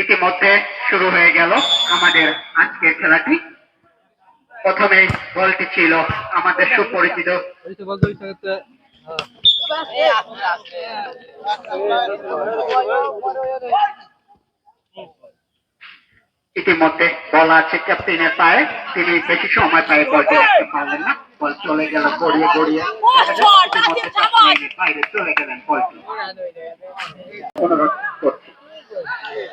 ইতিমধ্যে শুরু হয়ে গেল আমাদের আজকের খেলাটি। প্রথমে বলটি ছিল আমাদের সুপরিচিত ইতিমধ্যে বল আছে ক্যাপ্টেনের পায়ে, তিনি বেশি সময় পায়ে বলটি রাখতে পারলেন না, বল চলে গেল গড়িয়ে গড়িয়ে বাইরে চলে গেলেন বলটি। অনুরোধ করছি,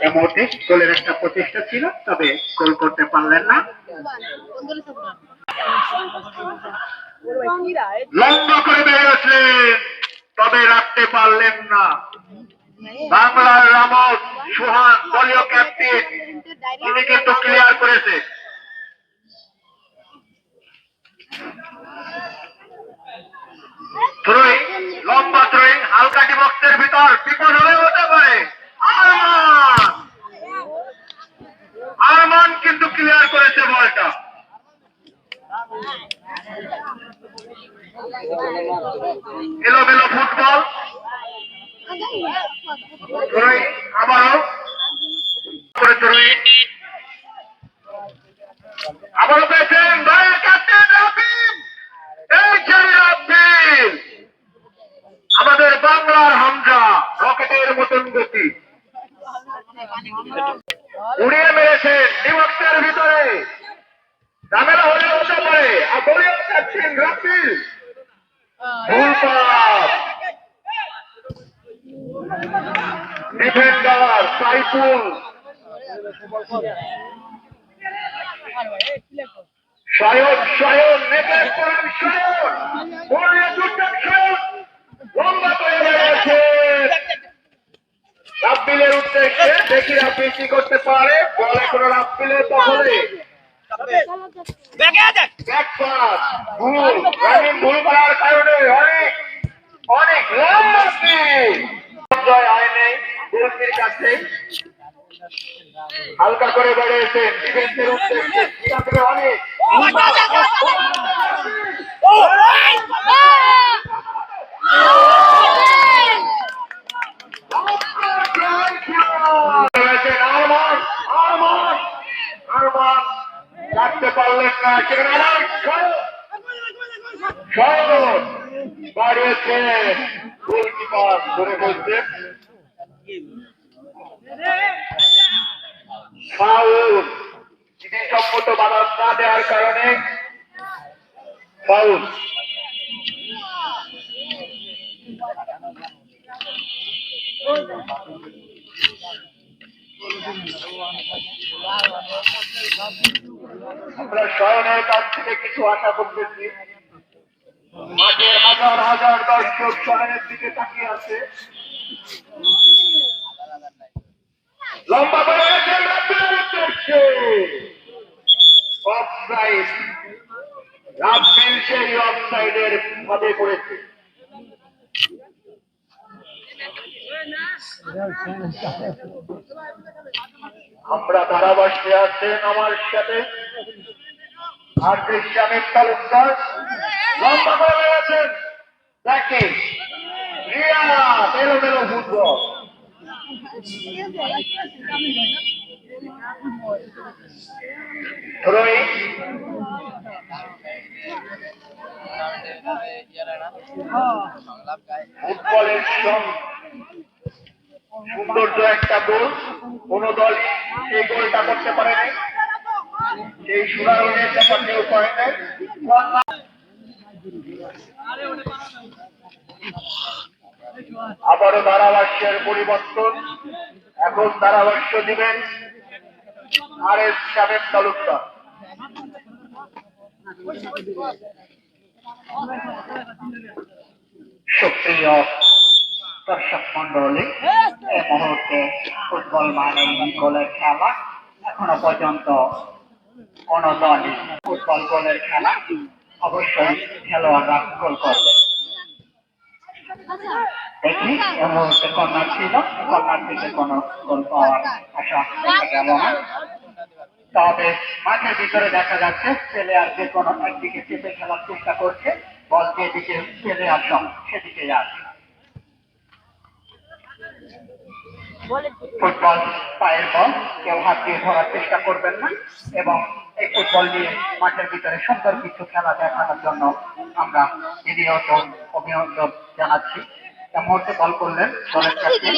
এই মুহূর্তে গোলের একটা প্রচেষ্টা ছিল, তবে গোল করতে পারলেন না। লম্বা করে বেরিয়েছিলেন, তবে রাখতে পারলেন না। বাংলার রামত সোহান দলীয় ক্যাপ্টেন, তিনি কিন্তু ক্লিয়ার করেছে। থ্রোয়িং, লম্বা থ্রোয়িং, হালকাটি বক্সের ভিতর, বিপদ হয়ে হতে পারে। আরমান কিন্তু ক্লিয়ার করেছে বলটা। এলোমেলো ফুটবল, আবারও আবারও পেয়েছেন ক্যাপ্টেন রাফিম। এই ছেলে রাফিম, আমাদের বাংলার হামজা, রকেটের মতন গতি, উড়িয়ে মেরেছেন ডিবক্সের ভিতরে। ঝামেলা হলে হতে পারে। আর দলীয় captain রাফিম defender Saiful, Sayan necklace করেন, লম্বা করে বেড়েছে রাব্বিলের উদ্দেশ্যে। দেখি রাব্বিল কি করতে পারে। বল এখনো রাব্বিলের দখলে। ভুল করার কারণে অনেক লম্বা জয় হয় নেই গোলকির কাছে। হালকা করে বেড়েছেন ডিফেন্সের উদ্দেশ্যে, অনেক আরমান রাখতে পারলেন না। বাড়িয়েছে গোলকিপার ধরে বলছেন ফাউল। সম্মত বাধা না দেওয়ার কারণে ফাউল। আমরা শয়নের কাছ থেকে কিছু আশা করতেছি। মাঠের হাজার হাজার দর্শক শয়নের দিকে তাকিয়ে আছে। লম্বা করে অফসাইড, রাব্বিল সেই অফসাইডের ভাবে করেছে। আমরা ধারাভাষ্যে আছেন আমার সাথে আর দৃশ্যামের তালুকদার। লম্বা করে বেড়েছেন দেখে রিয়া, এলোমেলো ফুটবল। ফুটবলের সৌন্দর্য একটা গোল, কোন দলই সেই গোলটা করতে পারেনি, সেই সুরারোহের ব্যাপার কেউ করে নাই। আবারও ধারাভাষ্যের পরিবর্তন, এখন ধারাভাষ্য দিবেন আর এস সাবেক তালুকদার। সুপ্রিয় দর্শক মন্ডলী, এই মুহূর্তে ফুটবল মানে গোলের খেলা। এখনো পর্যন্ত কোন দলই ফুটবল গোলের খেলা, অবশ্যই খেলোয়াড়রা গোল করবে। দেখি এ মুহূর্তে কর্নার ছিল, কর্নার থেকে কোনো গোল পাওয়ার আশা করা গেল না। তবে মাঠের ভিতরে দেখা যাচ্ছে প্লেয়ার যে কোনো একদিকে চেপে খেলার চেষ্টা করছে, বল যেদিকে প্লেয়ার সব সেদিকে যাচ্ছে। ফুটবল পায়ের বল, কেউ হাত দিয়ে ধরার চেষ্টা করবেন না এবং এই ফুটবল নিয়ে মাঠের ভিতরে সুন্দর কিছু খেলা দেখানোর জন্য আমরা বিনীত অভিনন্দন জানাচ্ছি। এই মুহূর্তে বল করলেন দলের ক্যাপ্টেন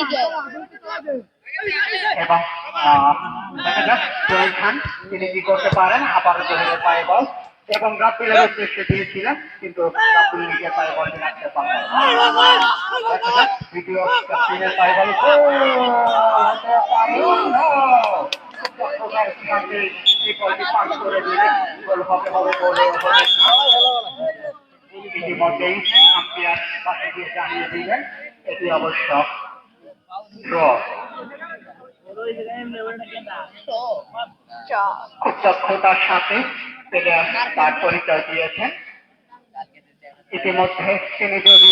এবং দেখা যাক জহির খান তিনি কি করতে পারেন। আবারও জহিরের পায়ে বল এবং রাব্বিলের উদ্দেশ্যে দিয়েছিলেন, কিন্তু রাব্বিল নিজের পায়ে বলটি রাখতে পারলেন না। দেখা যাক দ্বিতীয় ক্যাপ্টেনের পায়ে বল এই বলটি পাস করে দিলেন, গোল হবে হবে বলে ইতিমধ্যেই আম্পায়ার পাশে গিয়ে জানিয়ে দিলেন এটি অবশ্য ড্র। খুব দক্ষতার সাথে প্লেয়ার তার পরিচয় দিয়েছেন। ইতিমধ্যে তিনি যদি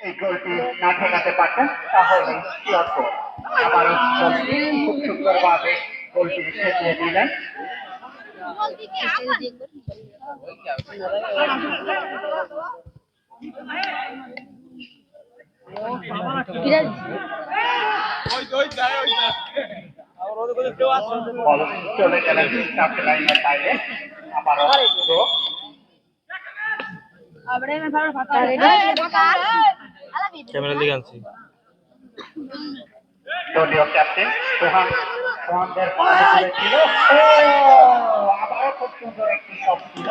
এই গোলটি না ঠেকাতে পারতেন তাহলে আবারও খুব সুন্দরভাবে গোলটি ঠেকিয়ে দিলেন। চলে গেলেন লাইনের বাইরে, আবারও ক্যামেরা দিকে আনছি। দলীয় ক্যাপ্টেন সোহান, সোহানদের ছিল, আবারও খুব সুন্দর একটি শট ছিল,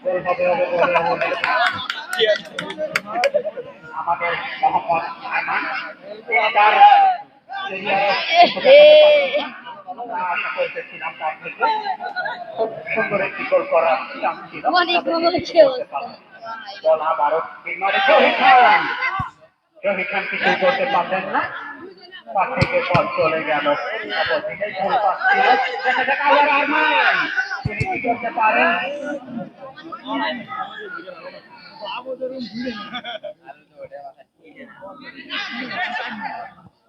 গোল হবে হবে বলে আমাদের মোহাম্মদ আয়মান তার আশা করতেছিলাম তার থেকে খুব সুন্দর একটি গোল করার চান্স ছিল। বল আবারও জহির খান, জহির খান কিছুই করতে পারলেন না, পাশ থেকে বল চলে গেল অপরদিকে। গোল পাস ছিল, দেখা যাক আবার আরমান তিনি কি করতে পারেন।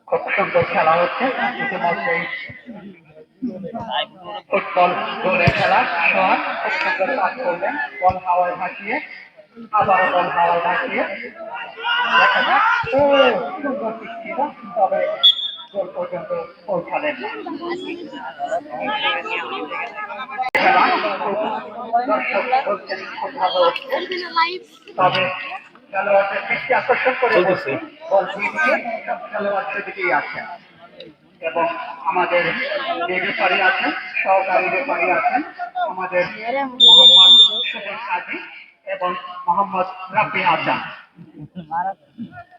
খুব সুন্দর খেলা হচ্ছে ইতিমধ্যেই, ফুটবল গোলের খেলা। সোহান খুব সুন্দর পাস করলেন, বল হাওয়ায় ভাসিয়ে, আবারও বল হাওয়ায় ভাসিয়ে, দেখা যাক সুন্দর পিচ ছিল, তবে গোল পর্যন্ত পৌঁছালেন না। খেলা দর্শক বলছেন খুব ভালো হচ্ছে, তবে খেলোয়াড়দের দৃষ্টি আকর্ষণ করে বলছি বল দিয়ে সব খেলোয়াড় সেদিকেই আছেন এবং আমাদের যে রেফারি আছেন, সহকারী রেফারি আছেন আমাদের মোহাম্মদ সুবল কাজী এবং মোহাম্মদ রাব্বি আজাদ,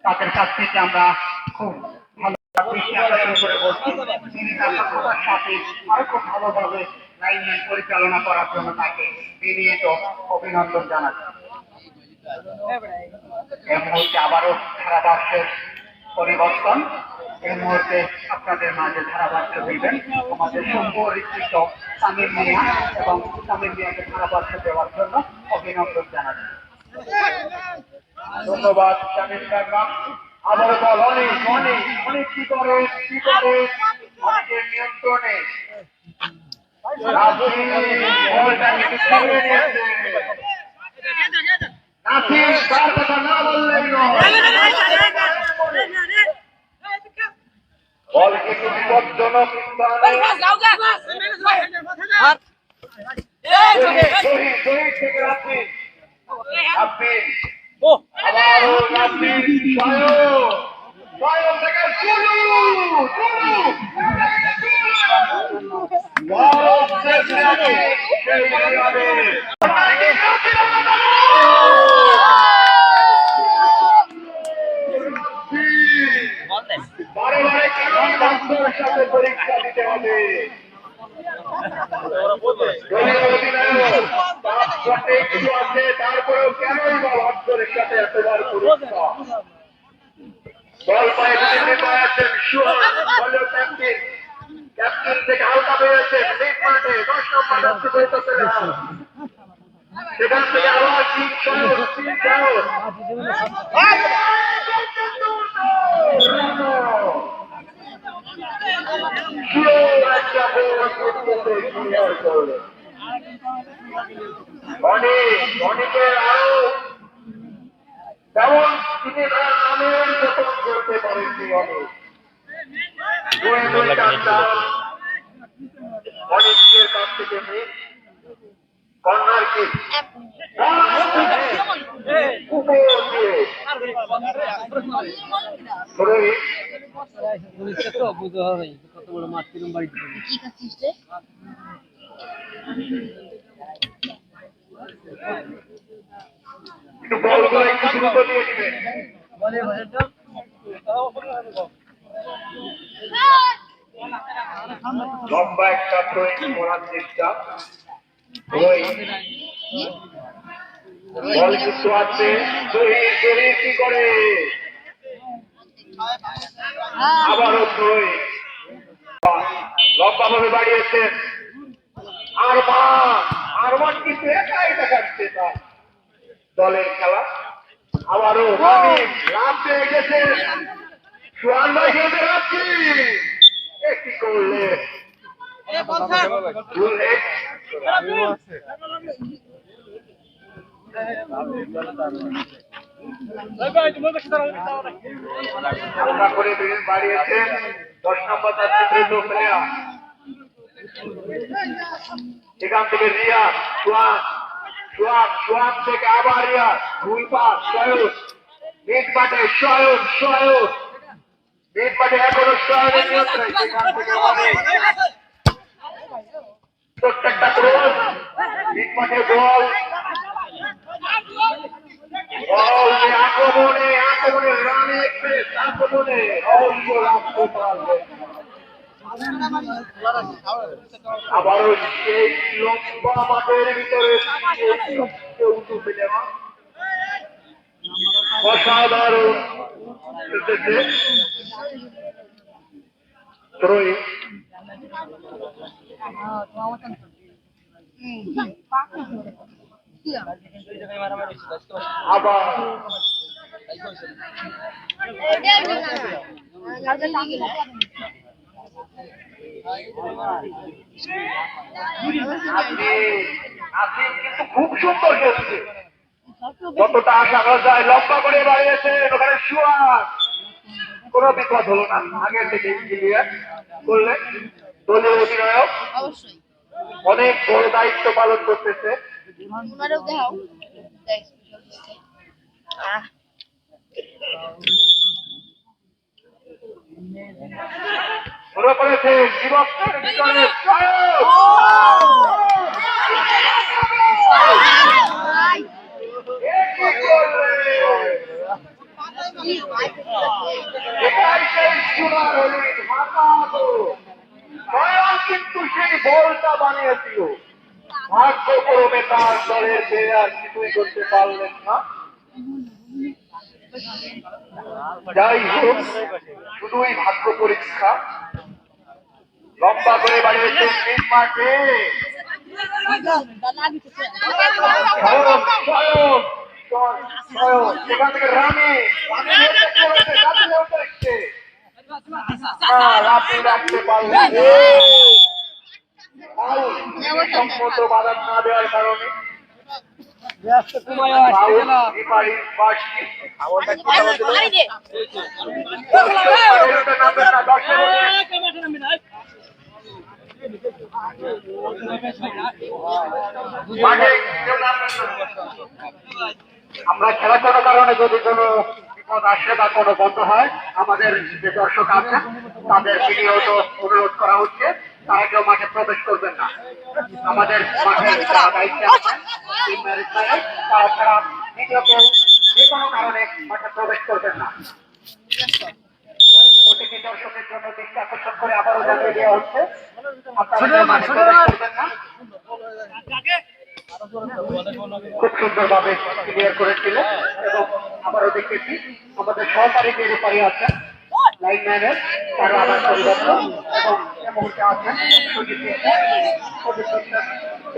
তাদের কাছ থেকে আমরা খুব ভালো দৃষ্টি আকর্ষণ করে বলছি তিনি তার সততার সাথে আরো খুব ভালোভাবে লাইনম্যান পরিচালনা করার জন্য তাকে বিনীত অভিনন্দন জানাচ্ছি। এই মুহূর্তে আবারও ধারাভাষ্যের পরিবর্তন, এই মুহূর্তে আপনাদের মাঝে ধারাভাষ্য দিবেন আমাদের সুপরিচিত তামিম মিয়া এবং তামিম মিয়াকে ধারাভাষ্য দেওয়ার জন্য অভিনন্দন জানাচ্ছি। ধন্যবাদ তামিম মিয়া। আবারও বল অনেক অনেক অনেক কি করে অনেকের নিয়ন্ত্রণে তার কথা না বললেই বলকে বিপজ্জনক স্থানে থেকে রাখি আপনি আবারও আপনি স্বয়ং থেকে বারে কেমন বাস্তবের সাথে পরীক্ষা দিতে হবে। তারপরেও কেনই বা বাস্তবের সাথে এতবার পরীক্ষা। বল পায়ে আছেন সোহান, বলেও ক্যাপ্টেন, ক্যাপ্টেন থেকে হালকা পেয়েছেন লিগ মাঠে 10 নম্বর সেখান থেকে আবার ঠিক অনেকের আরো তেমন তিনি তার নামের যতন করতে পারেননি অনেকের কাছ থেকে কর্নার কিক কত বড় মাছ কিরম বাড়ি লম্বা একটা থ্রোয়িং করার চেষ্টা বল কিন্তু আছে শরীর কি করে আবারও থ্রোয়িং লম্বা ভাবে বাড়িয়েছেন আরমান কিন্তু একাই দেখাচ্ছে তার দলের খেলা আবারও লাভ পেয়ে গেছে সোহান ভাই খেলতে রাখছি একটি করলে করে বাড়িয়েছেন 10 নম্বর এখান থেকে রিয়া সোহান থেকে আবার রিয়া দুই পাস সয়ন মিট মাঠে সয়ন মিট মাঠে এখনো সয়নের নিয়ন্ত্রণ সেখান থেকে অনেক প্রত্যেকটা ক্রস মিট মাঠে বল আক্রমণে রানে আক্রমণে অবশ্য রাখতে পারবে আবারও সেই লম্বা মাঠের ভিতরে উঠে দেওয়া অসাধারণ আবার কিন্তু খুব সুন্দর খেলছে যতটা আশা করা যায় লম্বা করে বাড়িয়েছে ওখানে শুয়ার কোন বিপদ হলো না আগের থেকে ক্লিয়ার করলে দলীয় অধিনায়ক অনেক বড় দায়িত্ব পালন করতেছে ধরে পড়েছে যুবকদের ভিতরে কিন্তু সেই বলটা বানিয়েছিল ভাগ্যক্রমে তার দলের প্লেয়ার কিছুই করতে পারলেন না যাই হোক শুধুই ভাগ্য পরীক্ষা লম্বা করে বাড়িয়েছে মিট মাঠে সেখান থেকে রামি রাখতে পারলেন সম্মত বাধা না দেওয়ার কারণে আমরা খেলা করার কারণে যদি কোনো বিপদ আসে বা কোনো বন্ধ হয় আমাদের যে দর্শক আছে তাদের বিনিয়োগ অনুরোধ করা হচ্ছে তারা কেউ মাঠে প্রবেশ করবেন না আমাদের মাঠের যারা দায়িত্বে আছেন তারা ছাড়া দ্বিতীয় কেউ যে কোনো কারণে মাঠে প্রবেশ করবেন না প্রতিটি দর্শকের জন্য দৃষ্টি আকর্ষণ করে আবারও জানিয়ে দেওয়া হচ্ছে আপনারা মাঠে প্রবেশ করবেন না খুব সুন্দরভাবে ক্লিয়ার করেছিলেন এবং আবারও দেখেছি আমাদের সহকারী যে রেফারি আছেন লাইনম্যানের তারও আবার পরিবর্তন এবং এ মুহূর্তে আছেন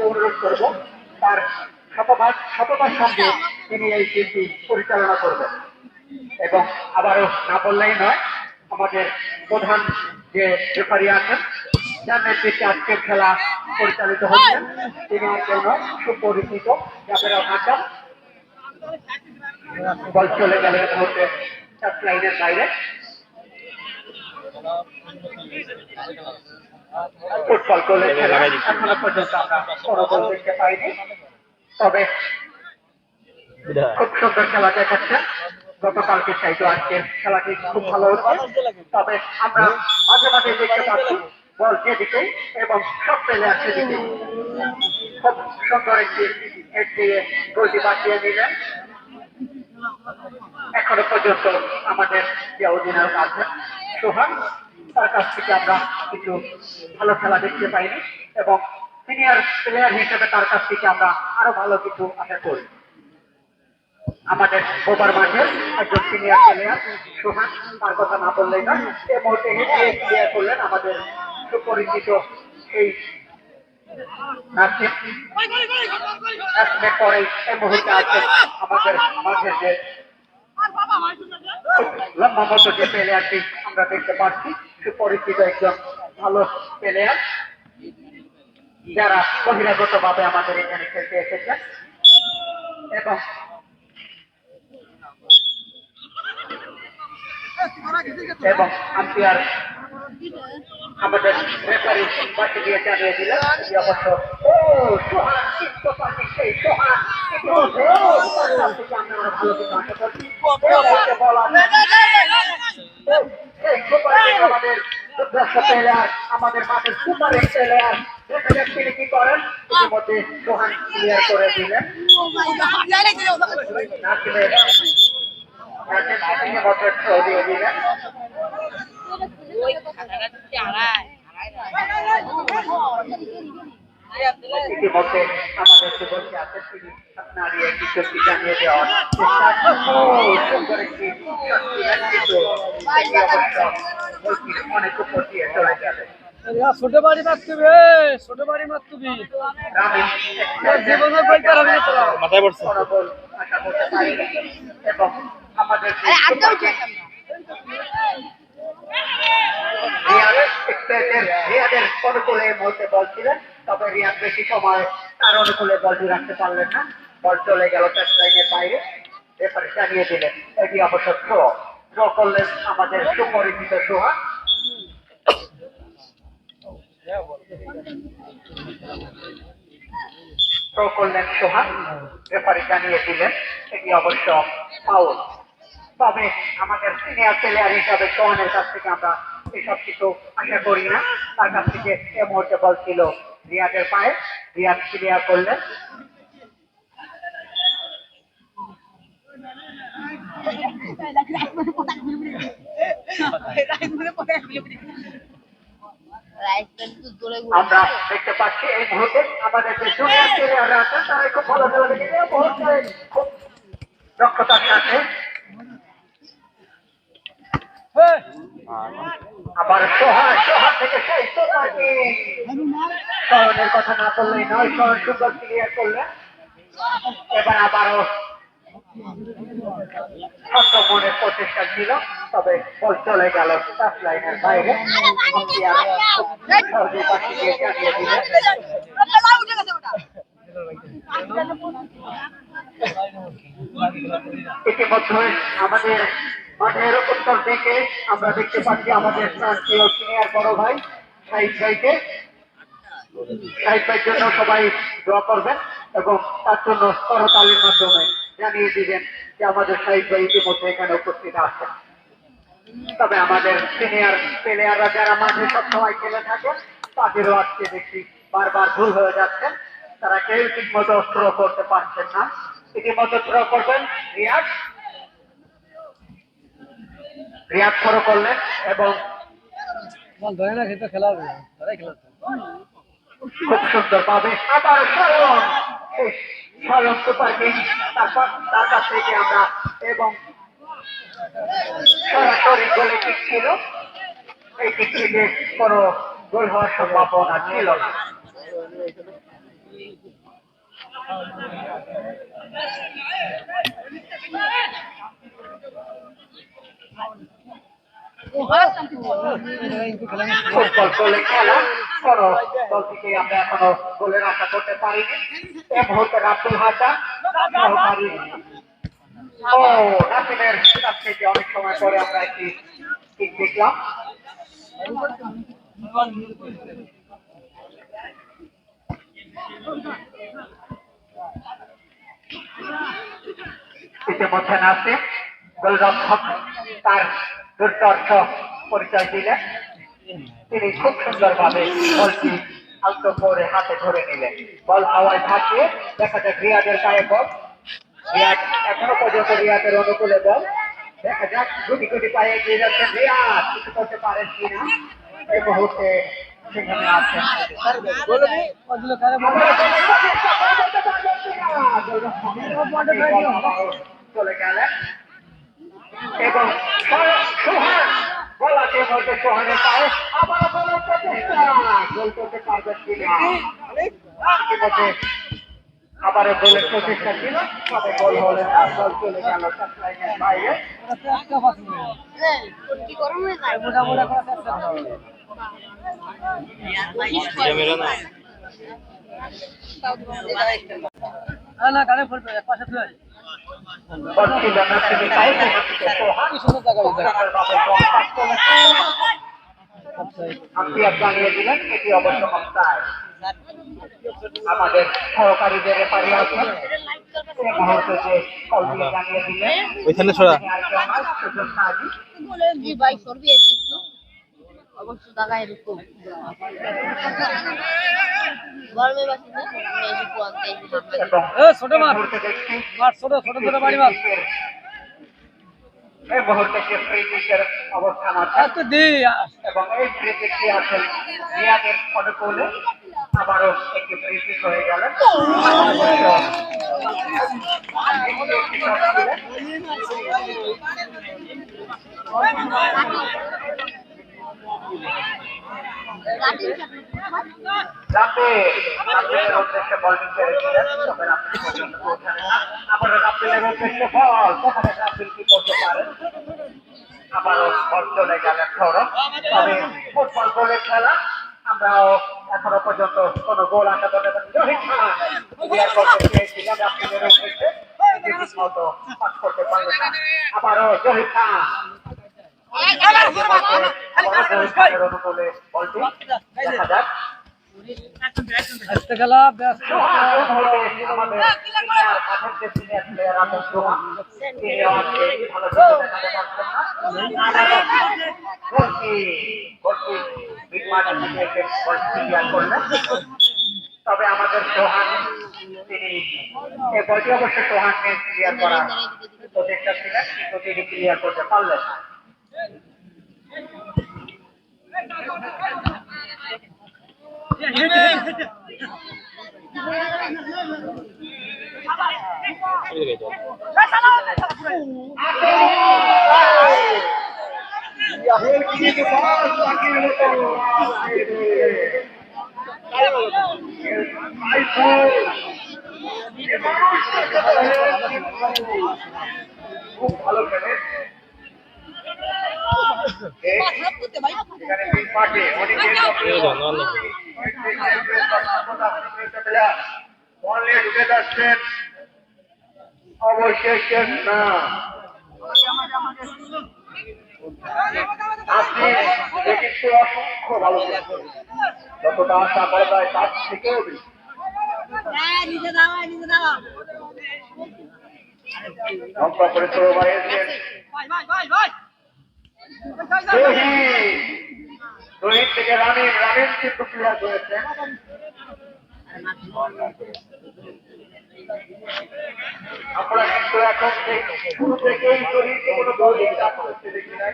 অনুরোধ করবো তার সততার সঙ্গে তিনি এই টিমটি পরিচালনা করবেন। এবং আবারও না বললেই নয়, আমাদের প্রধান যে রেফারি আছেন, যার নেতৃত্বে আজকের খেলা পরিচালিত হচ্ছে, তিনি একজন সুপরিচিত জাবের হাসান। বল চলে গেল এই মুহূর্তে টাচ লাইনের বাইরে। ফুটবল গোলের খেলা এখনো পর্যন্ত আমরা কোনো গোল দেখতে পাইনি, তবে খুব সুন্দর খেলা দেখাচ্ছে। গতকালকে চাইতো আজকের খেলাটি খুব ভালো হচ্ছে, তবে আমরা মাঝে মাঝে দেখতে পাচ্ছি বল যেদিকে এবং সব পেলে আসছে দিকে। খুব সুন্দর একটি হেড দিয়ে গোলটি বাঁচিয়ে নিলেন। এখনো পর্যন্ত আমাদের যে অধিনায়ক আছেন সোহান, তার কাছ থেকে আমরা কিছু ভালো খেলা দেখতে পাইনি এবং সিনিয়র প্লেয়ার হিসেবে তার কাছ থেকে আমরা আরো ভালো কিছু আশা করি। আমাদের ওভার মাঠের একজন সিনিয়র প্লেয়ার সোহান, তার কথা না বললেই না। এই মুহূর্তে ক্লিয়ার করলেন আমাদের সুপরিচিত এই পরেই এই মুহূর্তে আছে আমাদের মাঠের যে লম্বা মতো যে প্লেয়ারটি আমরা দেখতে পাচ্ছি, সুপরিচিত একজন ভালো প্লেয়ার, যারা বহিরাগত ভাবে আমাদের এখানে খেলতে এসেছেন। এবং আম্পায়ার আমাদের রেফারি পাশে দিয়ে জানিয়ে দিলেন যে অবশ্য সোহান চিত্ত পাশে সেই সোহান আমরা ভালো কিছু আশা করছি। আমাদের প্লেয়ার, আমাদের মাঠের সুপার প্লেয়ার, দেখা যাক তিনি কি করেন। ইতিমধ্যে সোহান ক্লিয়ার করে দিলেন। দিয়ে দিলেন ইতিমধ্যে আমাদের যে বলতে আছে তিনি আপনার কিছু জানিয়ে দেওয়ার সুন্দর একটি অনেক উপর দিয়ে চলে যাবে। ছোট বাড়ি মারতুবি, ছোট বাড়ি মারতুবি জীবনে বইতে হবে তোরা মাথায় পড়ছে। আশা করতে পারি এবং আমাদের রিয়াদের অনুকূলে মুহূর্তে বল ছিলেন, তবে রিয়াদ বেশি সময় তার অনুকূলে বলটি রাখতে পারলেন না। বল চলে গেল টাচ লাইনের বাইরে, রেফারি জানিয়ে দিলেন এটি অবশ্য থ্রো করলেন আমাদের সুপরিচিত সোহান। থ্রো করলেন সোহান, রেফারি জানিয়ে দিলেন এটি অবশ্য ফাউল। তবে আমাদের সিনিয়র প্লেয়ার হিসাবে সোহানের কাছ থেকে আমরা এসব কিছু আশা করি না। তার কাছ থেকে এ মুহূর্তে বল ছিল রিয়াদের পায়ে, রিয়াদ ক্লিয়ার করলেন। আমরা দেখতে পাচ্ছি এই মুহূর্তে আমাদের যে জুনিয়র প্লেয়াররা আছেন তারা খুব ভালো খেলা দেখেছে, খুব দক্ষতার সাথে। আবার সোহান থেকে সেই শরণের কথা না বললেই নয়, শরণ সুন্দর ক্লিয়ার করলেন। এবার আবারও মনের প্রচেষ্টা ছিল, তবে বল চলে গেল টাচ লাইনের বাইরে। জানিয়ে দিলেন ইতিমধ্যে আমাদের মাঠের উত্তর দিকে আমরা দেখতে পাচ্ছি আমাদের প্রান্তীয় সিনিয়র বড় ভাই শাহিদ ভাইকে। শাহিদ ভাইয়ের জন্য সবাই দোয়া করবেন এবং তার জন্য করতালির মাধ্যমে জানিয়ে দিবেন যে আমাদের শাহিদ ভাই ইতিমধ্যে এখানে উপস্থিত আছেন। তবে আমাদের সিনিয়র প্লেয়াররা যারা মাঠে সবসময় খেলে থাকেন তাদেরও আজকে দেখছি বারবার ভুল হয়ে যাচ্ছে, তারা কেউ ঠিক মতো থ্রো করতে পারছেন না। ইতিমধ্যে থ্রো করবেন রিয়াদ, রিয়াদ থ্রো করলেন এবং খেলা খুব সুন্দর পাবে আবার স্বয়ং সুপার কিং। তারপর তার কাছ থেকে আমরা এবং সরাসরি গোলে কিক ছিল, এই কিক থেকে কোনো গোল হওয়ার সম্ভাবনা ছিল না। ফুটবল গোলে খেলা কোনো দল থেকে আমরা এখনো গোলের আশা করতে পারিনি। এ মুহূর্তে রাব্বুল হাসান সহকারী ও নাসিমের কাছ থেকে অনেক সময় পরে আমরা একটি কিক দেখলাম। ইতিমধ্যে নাসিম গোলরক্ষক তার দুর্দর্শ পরিচয় দিলেন। তিনি খুব সুন্দরভাবে বলটি আলতো করে হাতে ধরে নিলেন। বল হাওয়ায় ভাসিয়ে দেখা যাক রিয়াদের গায়ে বল। রিয়াদ এখনো পর্যন্ত রিয়াদের অনুকূলে বল। দেখা যাক গুটি গুটি পায়ে এগিয়ে যাচ্ছেন রিয়াদ, কিছু করতে পারেন কিনা। এই মুহূর্তে সেখানে আছেন চলে গেলেন এবং সোহান বলাকে বলতে সোহানের পায়ে আবার বলার চেষ্টা, গোল করতে পারবেন কিনা। ইতিমধ্যে আবারও গোলের প্রচেষ্টা ছিল, তবে গোল হলে গোল চলে গেল টাচলাইনের বাইরে। না গানে ফুল পাশে তুলে জানিয়ে দিলেন এটি অবশ্য আমাদের সহকারীদের রেফারি আছেন এই মুহূর্তে যে কল দিয়ে জানিয়ে দিলেন ওইখানে ছড়া অবশ্য টাকা এরকম গরমে বাসি না ছোট মাছ ছোট ছোট ছোট বাড়ি মাছ এই মুহূর্তে যে ফ্রি কিকের অবস্থান আছে তো দিই এবং এই ফ্রি কিকটি আছেন রিয়াদের অনুকূলে। আবারও একটি ফ্রি কিক হয়ে গেল। রাব্বিলের উদ্দেশ্যে বলটি ছেড়েছিলেন, তবে রাব্বিল পর্যন্ত পৌঁছালেন না। আবারও রাব্বিলের উদ্দেশ্যে বল, সেখানে রাব্বিল কি করতে পারেন। আবারও বল চলে গেলেন সৌরভ। তবে ফুটবল গোলের খেলা, আমরাও এখনো পর্যন্ত কোন গোল আশা করতে পারি। রোহিত খান করতে চেয়েছিলেন রাব্বিলের উদ্দেশ্যে, ঠিক মতো পাস করতে পারলেন না। আবারও রোহিত খান অনুকূলে বলটি দেখা যাক। খেলা ব্যস্ত আমাদের সিনিয়র প্লেয়ার আছেন সোহান, তিনি ভালো দেখাতে পারছেন না। তবে আমাদের সোহান তিনি এই বলটি অবশ্য সোহানকে ক্লিয়ার করার প্রচেষ্টা ছিলেন, কিন্তু তিনি ক্লিয়ার করতে পারলেন না। খুব ভালো খেলে ঢুকে যাচ্ছেন অবশেষে না। আপনি কিন্তু অসংখ্য ভালো যতটা আশা করা যায় তার থেকেও বেশি। ধ্বংস করে চলে বাড়িয়েছেন রোহিত থেকে রামিন কিন্তু ক্লিয়ার করেছেন। আপনারা কিন্তু এখন শুরু থেকেই রোহিতকে কোনো দল দিতে আসছে দেখি না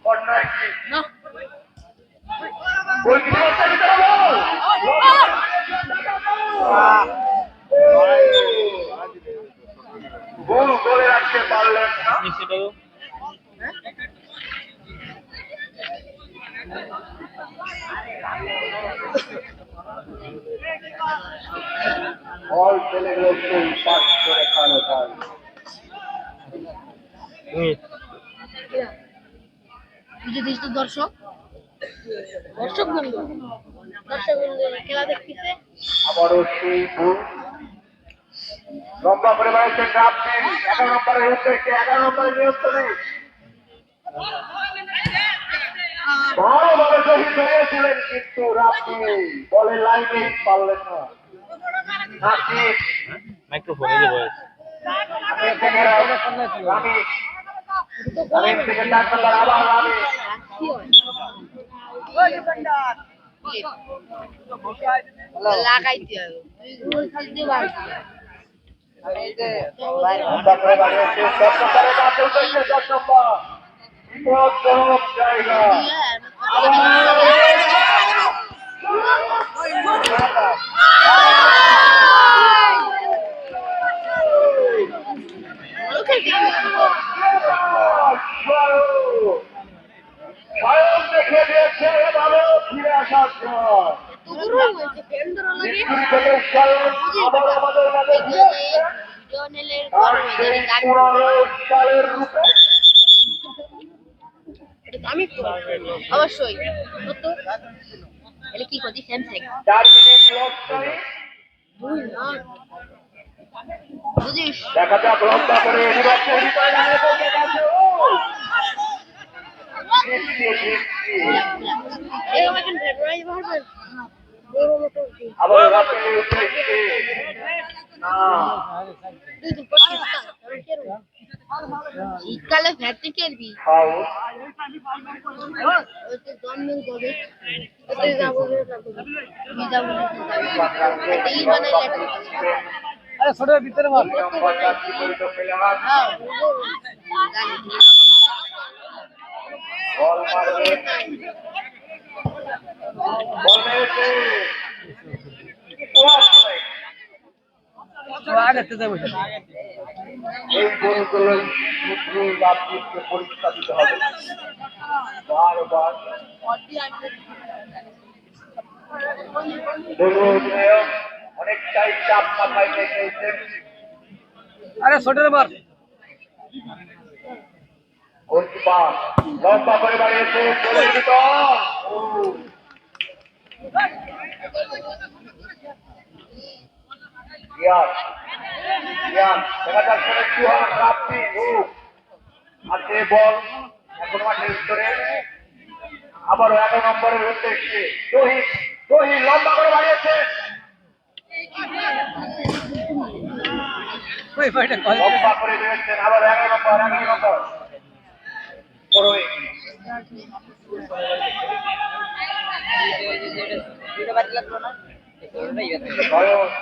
অন্য একটি গোল করে রাখতে পারলেন না। বল চলে গেল সেই পাস করে খালো তাই বুঝে তো দর্শক দর্শক বন্ধু খেলা দেখতেছে আবারও সেই ভুল লম্বা করে বাড়ছে রাপটিন 11 নম্বরের উদ্দেশ্যে 11 নম্বরের নিয়ন্ত্রণে বড় বড় শহীদ হয়েছিলেন কিন্তু রাপটিন বলের লাইনে পারলেন না নাসির মাইক্রোফোনে যে বয়স রামি থেকে 4 নম্বর আবার রামি লাগাইতে হবে তুই গোল দিয়ে বার লম্বা করে বাড়িয়েছে 10 নম্বরের কাছে উঠেছে 10 নম্বর বিপজ্জনক জায়গা স্বয়ং দেখে দিয়েছে এভাবেও ফিরে আসার জন্য স্বয়ং আবার আমাদের মাঝে ফিরে এসেছে। আর সেই পুরানো সালের রূপে আমি অবশ্যই তো এটা কি করছি স্যামসাং 4 মিনিট লস টাইম বুঝিস দেখা যাক লম্বা করে নির্বাচনের ভিতরে দাঁড়িয়ে পড়ে গেছে আবার রাতে উঠেছে না শীতকালে ভ্যাটতে খেলবি ফাউল জন্মের কবে যাবো আরে ছোট ভিতরে মার নম্বর যাত্রী পরিত খেলোয়াড় বল মারবে বল মেরেছে আগে যাবো এই গোলগুলো শুধু রাজনীতিকে পরীক্ষা দিতে হবে বারবার অনেকটাই চাপ মাথায় নিয়ে খেলছেন আরে ছোট মার গোলকিপার লম্বা করে বাড়িয়েছে গোলের ভিতর রিয়াদ দেখা যাচ্ছে কি হয় রাপ্তি আছে বল এখন মাঠের ভিতরে আবারও 11 নম্বরের উদ্দেশ্যে জহির লম্বা করে বাড়িয়েছে ওই ভাইটা কল লম্বা করে দিয়েছেন আবার 11 নম্বর বড়ই বয়স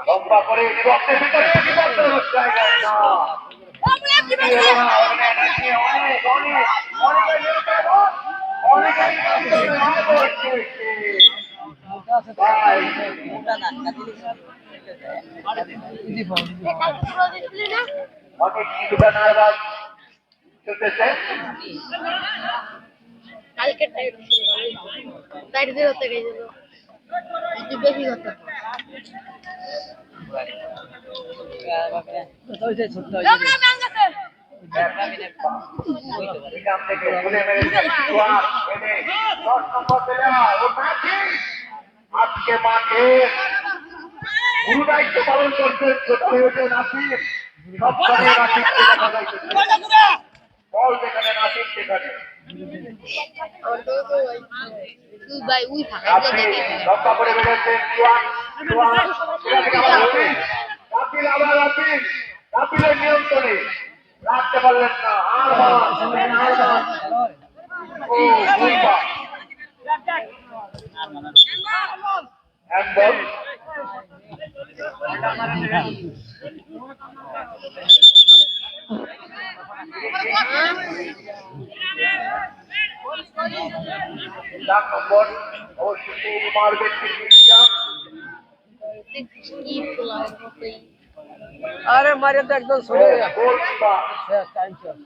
লম্বা করে বিভক্তের ভিতরে বিপজ্জনক জায়গায় না অনেক কিছুটা নার্ভাস চলতেছে কালকে টাইট দিয়ে হতে গেছিল একটু বেশি হতো ছোট এখান থেকে ভুলে মেরেছে সুয়াদ এনে 10 নম্বর প্লেয়ার ও নাসির আজকে মাঠে গুরু দায়িত্ব পালন করছেন ছোট হয়েছে নাসির সব সময় নাসিরকে দেখা যাইতেছে বল যেখানে নাসির সেখানে তুই ভাই উই ফাঁকা নাসির লম্বা করে বেরোচ্ছেন সুয়াদ রাপিলের নিয়ন্ত্রণে রাখতে পারলেন না আর হ্যান্ডবল নম্বর অবশ্যই মারবেন কি ফুলা আরে মারে তো একদম সরে গেল গোলকিপার শেষ টাইম শেষ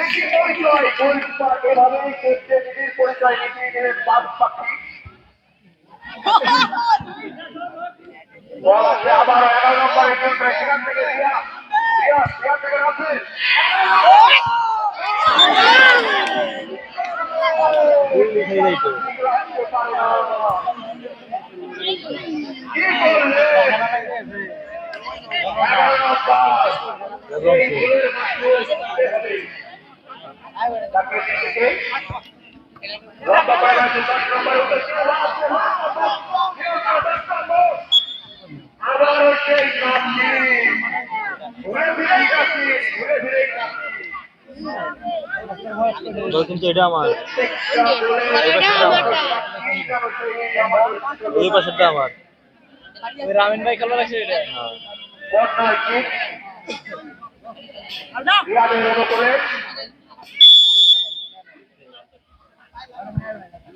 একই পরিচয় গোলকিপার এভাবেই করতে নিজের পরিচয় নিয়ে নিলেন বাদ পাখি বল আছে আবার 11 নম্বরে খেলবে সেখান থেকে রিয়া থেকে রাফেল কি করলে 11 নম্বর এই গোলের মাধ্যমে তাকে দিকে লম্বা পায়ে আছে 10 নম্বরে উঠেছে আবারও সেই নামটি ঘুরে ফিরে কাছে কিন্তু এটা আমার এই পাশেরটা আমার রামিন ভাই খেলা লাগছে এটা কর্নার কিক রিয়াদের উপরে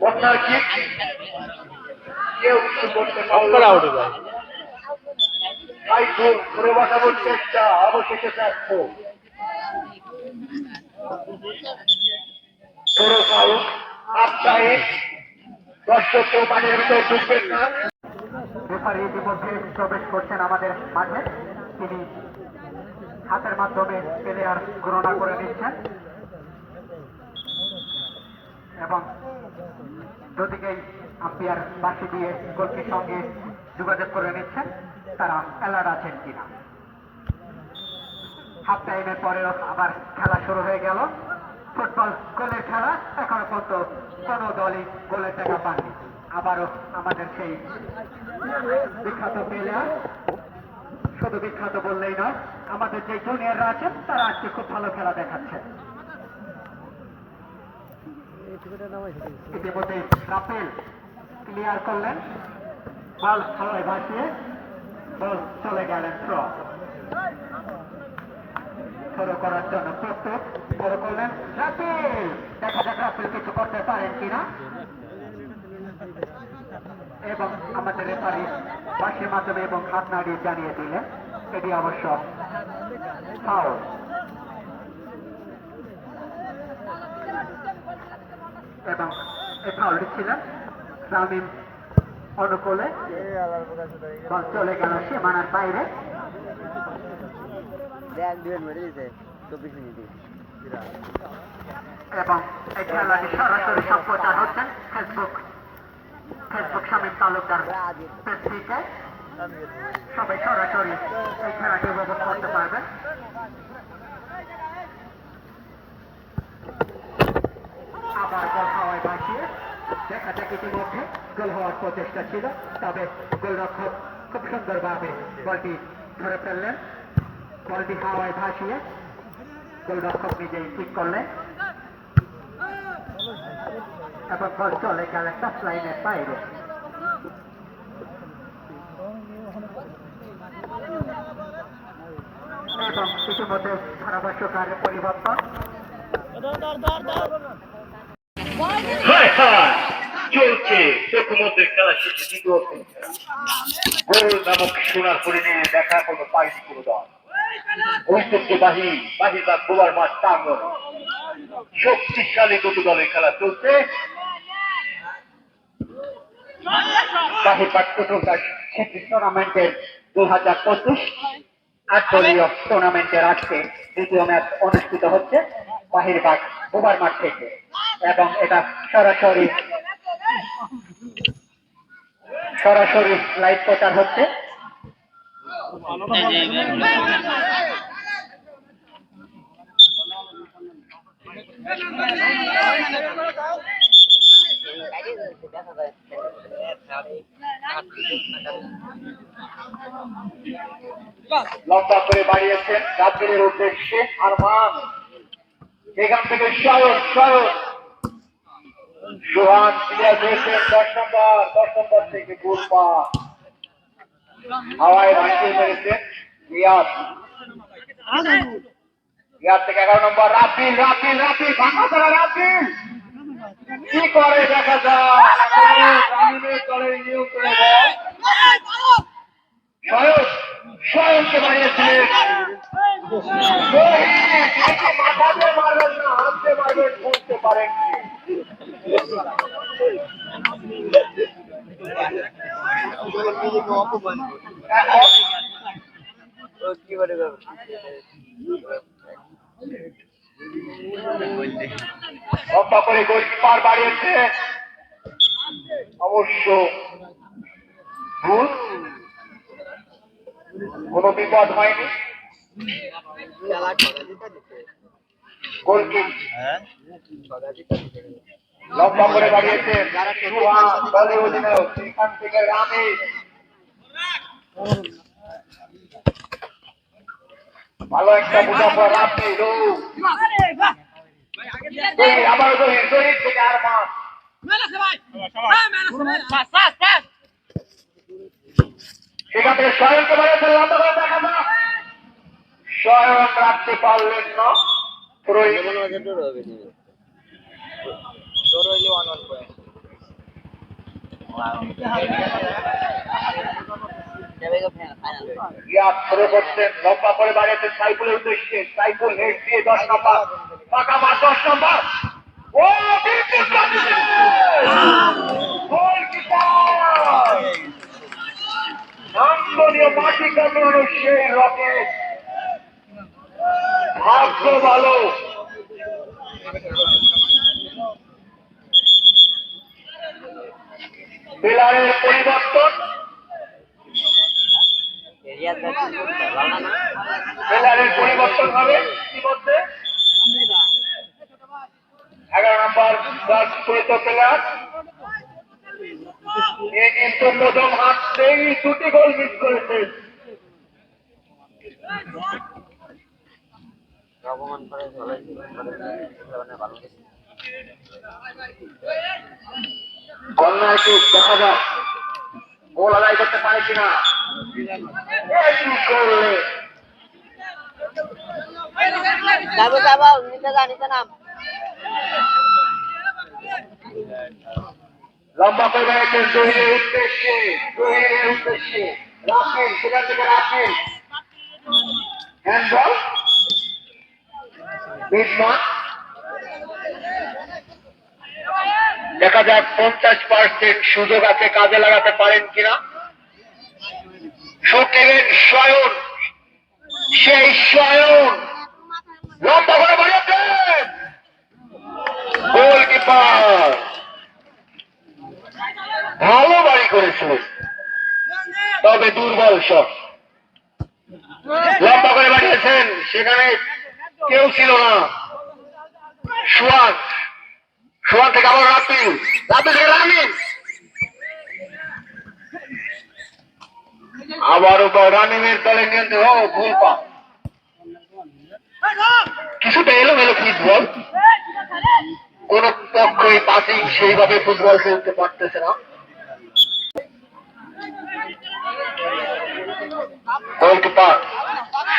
কর্নার কিক কেউ কিছু করতে পারল না আউট যায় তাই গোল করে বসানোর চেষ্টা অবশেষে ব্যর্থ ছোড়ো ফাউল আপসাহে দর্শক কেউ মাঠের ভিতরে ঢুকবেন না রেফারি ইতিমধ্যে প্রবেশ করছেন আমাদের মাঠে তিনি হাতের মাধ্যমে প্লেয়ার গণনা করে নিচ্ছেন এবং দুদিকেই আম্পায়ার বাঁশি দিয়ে গোলকির সঙ্গে যোগাযোগ করে নিচ্ছেন তারা অ্যালার্ট আছেন কিনা হাফ টাইমের পরেও আবার খেলা শুরু হয়ে গেল ফুটবল গোলের খেলা এখনো পর্যন্ত কোনো দলই গোলের টাকা পাননি আবারও আমাদের সেই বিখ্যাত প্লেয়ার শুধু বিখ্যাত বললেই নয় আমাদের যে জুনিয়ররা আছেন তারা আজকে খুব ভালো খেলা দেখাচ্ছে ইতিমধ্যে রাফেল ক্লিয়ার করলেন বল হাওয়ায় ভাসিয়ে বল চলে গেলেন থ্রো করার জন্য প্রস্তুত থ্রো করলেন রাফেল দেখা যাক রাফেল কিছু করতে পারেন কিনা এবং আমাদের রেফারি বাঁশির মাধ্যমে এবং হাত নাড়িয়ে জানিয়ে দিলেন এটি অবশ্য ফাউল এবং এই ফাউলটি ছিলেন শামিম অনুকূলে বল চলে গেল সীমানার বাইরে এবং এই খেলাটি সরাসরি সম্প্রচার হচ্ছেন ফেসবুক শামিম তালুকদার পেজটিতে সবাই সরাসরি এই খেলাটি উপভোগ করতে পারবেন আবার বল হাওয়ায় ভাসিয়ে দেখা যাক ইতিমধ্যে গোল হওয়ার প্রচেষ্টা ছিল তবে গোলরক্ষক খুব সুন্দরভাবে বলটি ধরে ফেললেন বলটি হাওয়ায় ভাসিয়ে গোলরক্ষক নিজেই ঠিক করলেন এবং বল চলে গেল টাচ লাইনের বাইরে এবং ইতিমধ্যে ধারাভাষ্যকারের পরিবর্তন চলছে প্রথমত খেলা শেষে দ্বিতীয় গোল নামক সোনার হরিণে দেখা কোনো পায়নি কোনো দল ঐতিহ্যবাহী বাহিরবাগ গোবার মাঠ প্রাঙ্গণ শক্তিশালী দুটো দলের খেলা চলছে বাহিরবাগ প্রথমকার টুর্নামেন্টের 2025 আটদলীয় টুর্নামেন্টের আজকে দ্বিতীয় ম্যাচ অনুষ্ঠিত হচ্ছে বাহিরবাগ গোবার মাঠ থেকে এবং এটা সরাসরি লাইভ প্রচার হচ্ছে লম্বা করে বাড়িয়েছেন রাজ্যের উদ্দেশ্যে আরমান এখান থেকে সোহান ক্লিয়ার করেছেন 10 নম্বর থেকে গোল পাস হাওয়ায় ভাসিয়ে মেরেছেন রিয়াদ থেকে 11 নম্বর রাফিল ভাঙা তারা রাফিল কি করে দেখা যাক। রামিমের দলের নিয়ন্ত্রণে বল স্বয়ংকে বানিয়েছিলেন মাথাতে মারবেন না, হাতে মারবেন, বুঝতে পারেন লম্বা করে গোলকিপার বাড়িয়েছে, অবশ্য ভুল, কোনো বিপদ হয়নি। লম্বা করে বাড়িয়েছে দলের অধিনায়ক, সেখান থেকে রামে ভালো একটা বোঝাপড়া। রামে আবার জহির থেকে আর মাস সেখান থেকে স্বয়ংকে বাড়িয়েছে। লম্বা করে দেখা যাক, স্বয়ং রাখতে পারলেন না। লম্বা করে বাড়িয়েছেন সাইফুলের উদ্দেশ্যে, সাইফুল হেড দিয়ে 10 নম্বর ফাঁকা মার, 10 নম্বর ও মাটি কামড়ানো সেই রকেট, ভাগ্য ভালো। প্লেয়ারের পরিবর্তন, প্লেয়ারের পরিবর্তন হবে ইতিমধ্যে। 11 নম্বর প্লেয়ার কিন্তু প্রথম হাততেই 2টি গোল মিস করেছে। কন্যা একটু দেখা যাক গোল আদায় করতে পারে কিনা। করলে লম্বা করে বেড়াচ্ছেন জহিরের উদ্দেশ্যে, রাফিল সেখান থেকে রাফিল হ্যান্ডবল মিডমান। দেখা যাক 50% সুযোগ আছে, কাজে লাগাতে পারেন কিনা। শোকেলেন স্বয়ং, সেই স্বয়ং লম্বা করে বাড়িয়েছেন, গোলকিপার ভালো বাড়ি করেছিল, তবে দুর্বল শট। লম্বা করে বাড়িয়েছেন, সেখানে কেউ ছিল না। সোয়ান থেকে আবার রাফিল থেকে রামিন, আবারও রানিমের দলে নিয়ন্ত্রণ। ভুল পা, কিছুটা এলোমেলো ফুটবল, কোন পক্ষই পাসিং সেইভাবে ফুটবল খেলতে পারতেছে না। গোলকিপার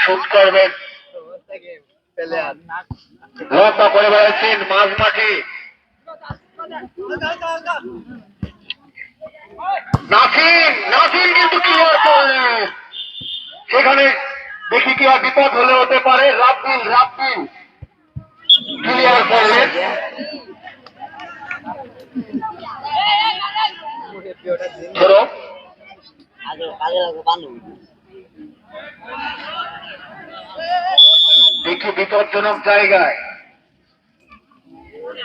শুট করবেন, লম্বা করে বেড়াচ্ছেন মাঝ মাঠে। নাসিম কিন্তু ক্লিয়ার করলেন, সেখানে দেখি কি আর বিপদ হলে হতে পারে। রাব্বিল ক্লিয়ার করলেন, দেখি বিপজ্জনক জায়গায়।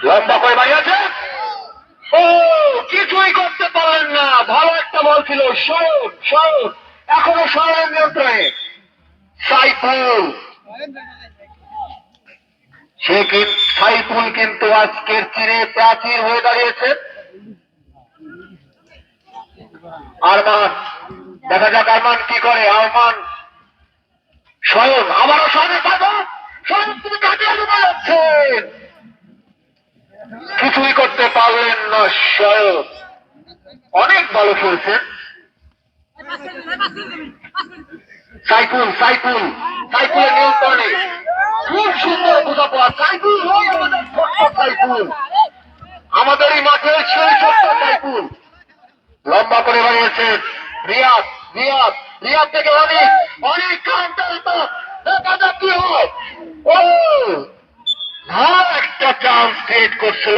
লম্বা করে বাড়িয়েছে, ও কিছুই করতে পারলেন না। ভালো একটা বল ছিল, স্বয়ং এখনো স্বয়ং নিয়ন্ত্রণে। সাইফুল কিন্তু আজকের চিরে প্রাচীর হয়ে দাঁড়িয়েছে। আরমান, দেখা যাক আরমান কি করে। আরমান স্বয়ং, আবারও স্বয়ং তিনি কাটিয়ে দিতে যাচ্ছেন, কিছুই করতে পারলেন না। স্বয়ং অনেক ভালো খেলছেন। সাইফুলের নিয়ন্ত্রণে খুব সুন্দর বোঝাপড়া। সাইফুল আমাদের এই মাঠের সেই ছোট্ট সাইকুল লম্বা করে বাড়িয়েছেন রিয়াদ রিয়াদ রিয়াদ থেকে অনেক অনেক দেখা যাক কি হয়। ও ভালো একটা চান্স ক্রিয়েট করছিল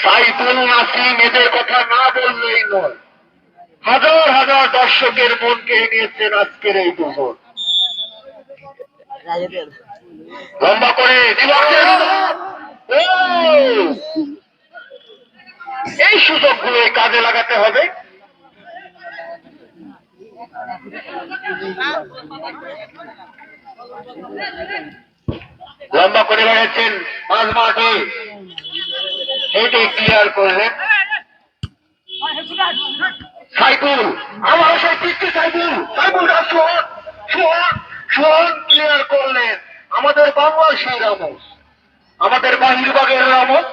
সাইফুল নাসিম, এদের কথা না বললেই নয়। হাজার হাজার দর্শকের মন কেড়ে নিয়েছেন আজকের এই দুজন। লম্বা করে এই সুযোগগুলো কাজে লাগাতে হবে। লম্বা করে বেড়াচ্ছেন মাঝ মাঠে, হেঁটে ক্লিয়ার করলেন সাইফুল। আমার সেই পিছনে সাইফুল, সাইফুল সোহান ক্লিয়ার করলেন। আমাদের বাংলার সেই রামস, আমাদের বাহিরবাগের রামস।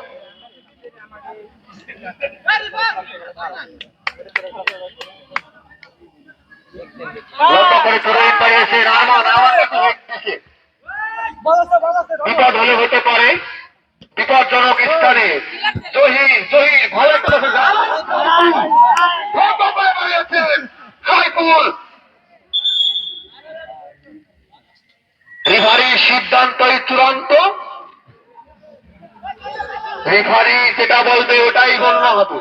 লম্বা করে ধরে পাঠিয়েছেন আরমান, বিপদ হলে হতে পারে, বিপজ্জনক স্থানে জহির জহির ভালো একটা সাইফুল। রেফারির সিদ্ধান্তই চূড়ান্ত, রেফারি যেটা বলবে ওটাই গণ্য হবে।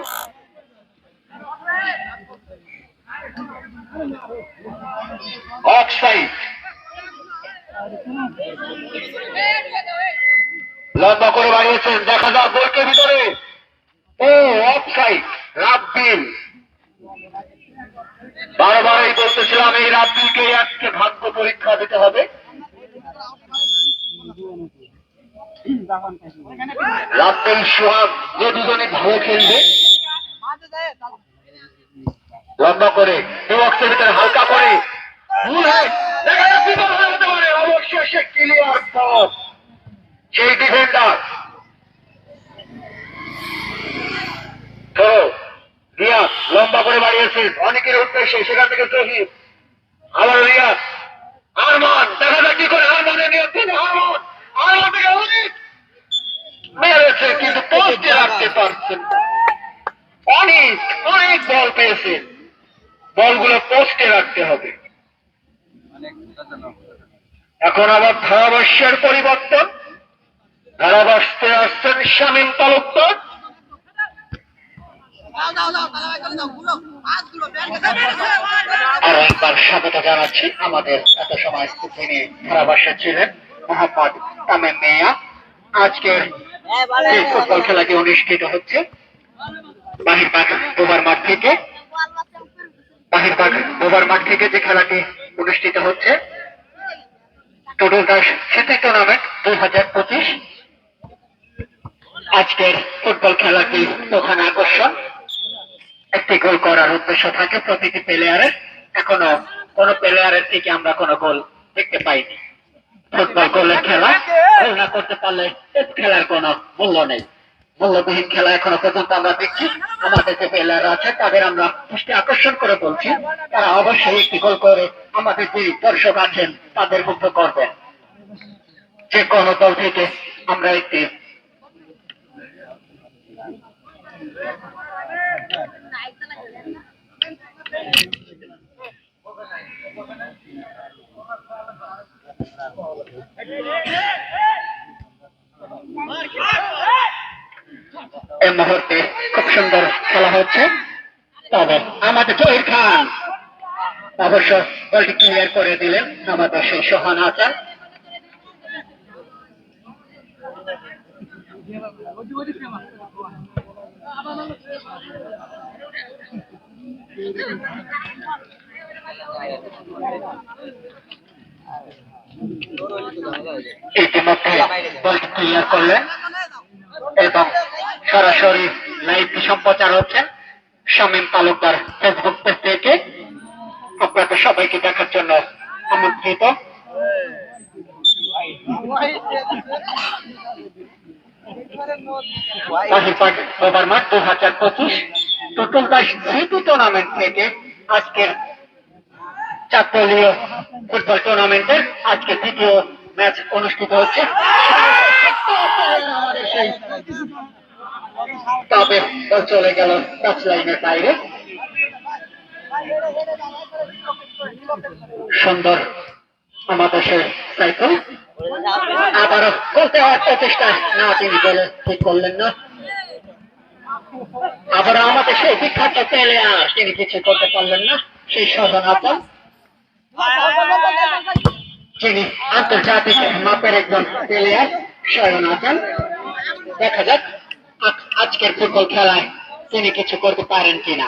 অফসাইড। লম্বা করে বাড়িয়েছেন, দেখা যাক গোলকের ভিতরে। ও অফসাইড, রাব্বিল। বারবারই বলতেছিলাম এই রাব্বিলকে আজকে ভাগ্য পরীক্ষা দিতে হবে। রাব্বিল সোহাগ যে দুজনে ভালো খেলবে। লম্বা করে বক্সের ভিতরে হালকা করে অবশেষে ক্লিয়ার পথ সেই ডিফেন্ডার রিয়াদ লম্বা করে বাড়িয়েছেন অনেকের উদ্দেশ্যে, সেখান থেকে জহির আবার রিয়াদ আরমান, দেখা যাক কি করে আরমানের নিয়ন্ত্রণে আরমান, আরমান থেকে অনেক মেরেছে কিন্তু পোস্টে রাখতে পারছেন। অনেক অনেক বল পেয়েছেন, বলগুলো পোস্টে রাখতে হবে। এখন আবার ধারাভাষ্যের পরিবর্তন, ধারাভাষ্যে আসছেন শামীম তালুকদার। আরো একবার স্বাগত জানাচ্ছি। আমাদের এত সময় তিনি ধারাভাষ্যে ছিলেন মোহাম্মদ তামিম মিয়া। আজকের এই ফুটবল খেলাটি অনুষ্ঠিত হচ্ছে বাহিরবাগ ওভার মাঠ থেকে। বাহিরবাগ ওভার মাঠ থেকে যে খেলাটি অনুষ্ঠিত হচ্ছে টোটাল স্মৃতি টুর্নামেন্ট 2025। আজকের ফুটবল খেলাটি প্রধান আকর্ষণ, একটি গোল করার উদ্দেশ্য থাকে প্রতিটি প্লেয়ারের। এখনো কোন প্লেয়ারের থেকে আমরা কোনো গোল দেখতে পাইনি। ফুটবল গোলের খেলা, গোল না করতে পারলে খেলার কোনো মূল্য নেই। মূল্যবিহীন খেলা এখনো পর্যন্ত আমরা দেখছি। আমাদের যে প্লেয়াররা আছে তাদের আমরা দৃষ্টি আকর্ষণ করে বলছি, তারা অবশ্যই একটি গোল করে আমাদের যে দর্শক আছেন তাদের মুগ্ধ করবেন। যে কোনো দল থেকে আমরা একটি এই মুহূর্তে খুব সুন্দর খেলা হচ্ছে। তবে আমাদের জহির খান অবশ্য বলটি ক্লিয়ার করে দিলেন আমাদের সেই সোহান আচার। ইতিমধ্যে বলটি ক্লিয়ার করলেন এবং সরাসরি লাইভ সম্প্রচার হচ্ছে শামীম তালুকদার ফেসবুক পেজ থেকে। আপনাদের সবাইকে দেখার জন্য আমন্ত্রিত। বাহিরবাগ ওভার মাঠ 2025 টোটাল স্মৃতি টুর্নামেন্ট থেকে আজকের চারদলীয় ফুটবল টুর্নামেন্টের আজকে দ্বিতীয় ম্যাচ অনুষ্ঠিত হচ্ছে। আমাদের সেই তবে বল চলে গেল টাচ লাইনের বাইরে। সুন্দর আমাদের সেই সাইকেল আবারও করতে হওয়ার প্রচেষ্টা না, তিনি বলে ঠিক করলেন না। আবার আমাদের সেই বিখ্যাত প্লেয়ার, তিনি কিছু করতে পারলেন না। সেই স্বজন আছেন, যিনি আন্তর্জাতিক মাপের একজন প্লেয়ার, স্বজন আছেন। দেখা যাক আজকের ফুটবল খেলায় তিনি কিছু করতে পারেন কিনা।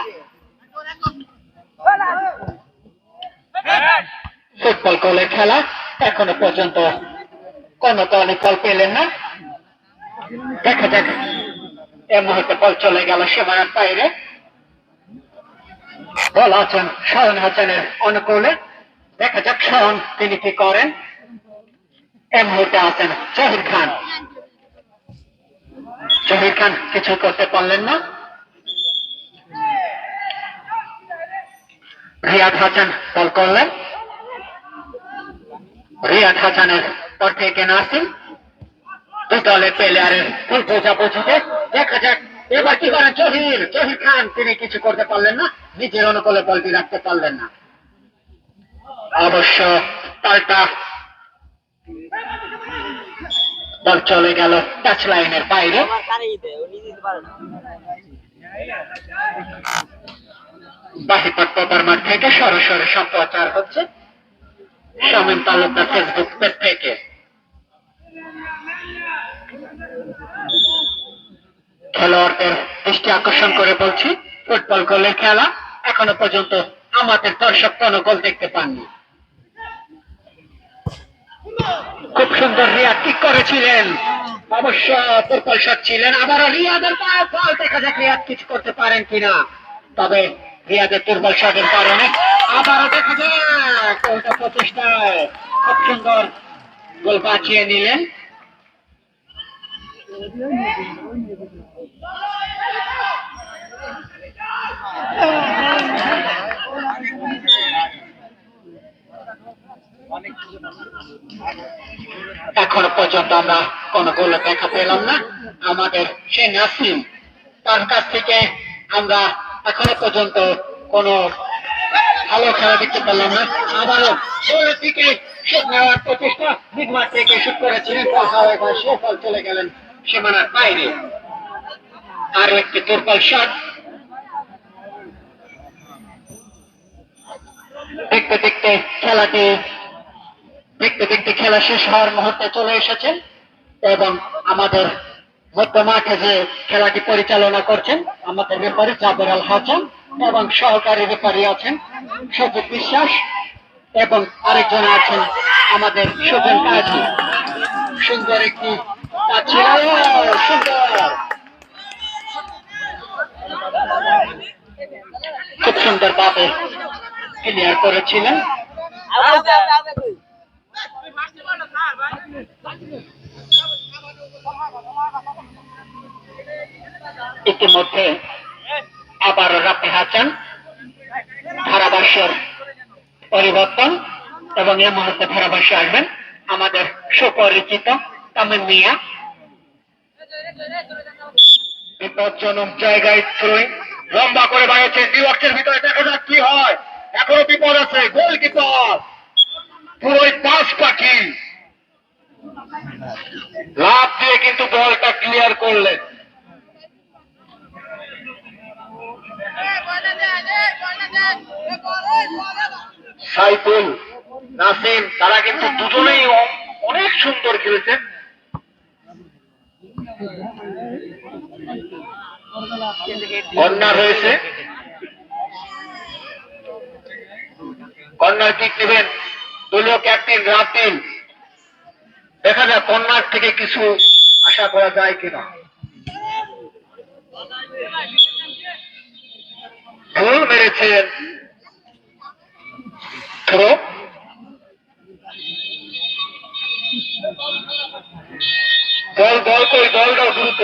ফুটবল গোলের খেলা এখনো পর্যন্ত কোন দলই বল পেলেন না। দেখা যাক, এই মুহূর্তে বল চলে গেল সীমানার বাইরে। বল আছেন শাওন হাসানের অনুকূলে। দেখা যাক শাওন তিনি কি করেন। এই মুহূর্তে আছেন জহির খান। জহির খান কিছু করতে পারলেন না। রিয়াদ হাসান বল করলেন। রিয়াদ হাসানের পর থেকে নাসিম, দুই দলের প্লেয়ারের ফুল বোঝাবুঝিতে। দেখা যাক এবার কি করেন জহির। জহির খান তিনি কিছু করতে পারলেন না, নিজের অনুকূলে বলটি রাখতে পারলেন না। অবশ্য পাল্টা বল চলে গেল টাচ লাইনের বাইরে। বাহিপাট পেপার মাঠ থেকে সরাসরি সম্প্রচার হচ্ছে শামীম তালুকদার ফেসবুক পেজ থেকে। খেলোয়াড়দের দৃষ্টি আকর্ষণ করে বলছি, ফুটবল গোলের খেলা এখনো পর্যন্ত আমাদের দর্শক কোন গোল দেখতে পাননি। খুব সুন্দর রিয়াদ ঠিক করেছিলেন, অবশ্য ফুটবল শট ছিলেন। আবারও রিয়াদের পায়ে বল, দেখা যাক রিয়াদ কিছু করতে পারেন কিনা। তবে রিয়াদের দুর্বল শটের কারণে আবারও দেখা যাক ওটা প্রচেষ্টায় খুব সুন্দর গোল বাঁচিয়ে নিলেন। এখনো পর্যন্ত আমরা কোন গোল দেখা পেলাম না। আমাদের সে নাসিম, তার কাছ থেকে আমরা এখনো পর্যন্ত কোন ভালো খেলা দেখতে পেলাম না। আবারও গোলের দিকে শুট নেওয়ার প্রচেষ্টা, মিডমাঠ থেকে শুট করেছিলেন, বল হাওয়ায় ভাসিয়ে বল চলে গেলেন সীমানার বাইরে। আরো একটি দুর্বল শট। দেখতে দেখতে খেলা শেষ হওয়ার মুহূর্তে চলে এসেছেন এবং আমাদের মধ্য মাঠে যে খেলাটি পরিচালনা করছেন আমাদের রেফারি জাবের আল হাসান এবং সহকারী রেফারি আছেন সজিব বিশ্বাস এবং আরেকজন আছেন আমাদের সুজন কাজী। সুন্দর একটি কাজ ছিল, সুন্দর, খুব সুন্দর ভাবে ক্লিয়ার করেছিলেন। ইতিমধ্যে আবার রাফি হাসান ধারাভাষ্যের পরিবর্তন এবং এই মুহূর্তে ধারাভাষ্য আসবেন আমাদের সুপরিচিত তামিম মিয়া। বিপজ্জনক জায়গায় থ্রোয়িং লম্বা করে বাড়িয়েছে ডিবক্সের ভিতরে, দেখা যাক কি হয়। এখনো বিপদ আছে, গোলকিপার পুরোই পাস পাখি লাভ দিয়ে কিন্তু বলটা ক্লিয়ার করলেন। সাইফুল, নাসিম তারা কিন্তু দুজনেই অনেক সুন্দর খেলেছেন। কর্নার হয়েছে, কর্নার কিক নেবেন দলীয় ক্যাপ্টেন রাফিল। দেখা যাক কর্নার থেকে কিছু আশা করা যায় কিনা। গোল মেরেছেন থ্রো, দল দল কই দল দাও দ্রুত।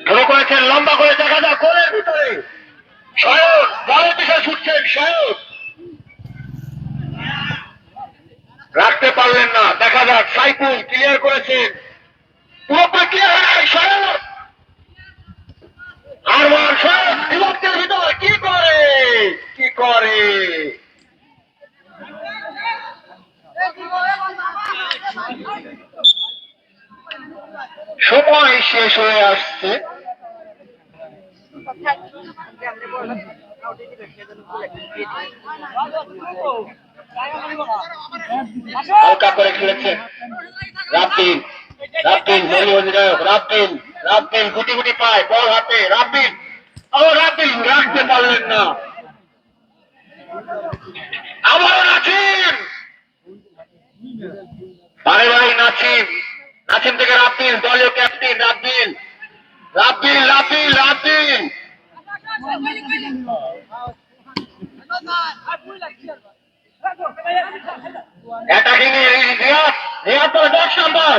থ্রো করেছেন লম্বা করে, দেখা যাক গোলের ভিতরে সায়ক বলের পিছনে ছুটছেন সায়ক, সাইফুল ক্লিয়ার করেছেন, পুরোপুরি ক্লিয়ার হয় শরৎ। আরমান শরৎ বিভক্তের ভিতর কি করে, কি করে। সময় শেষ হয়ে আসছে। হালকা করে খেলেছেন রাব্বিল, রাব্বিল মরি অধিনায়ক রাব্বিল, রাব্বিল গুটি গুটি পায় বল হাতে, রাব্বিল ও রাব্বিল রাখতে পারলেন না। আবারও নাচিম, বারে বারে নাচিম, নাচিম থেকে রাব্বিল, দলীয় ক্যাপ্টেন রাব্বিল, রাব্বিল রাব্বিল রাব্বিল অ্যাটাকিং এ রিয়াদ, রিয়াদ তো 10 নম্বর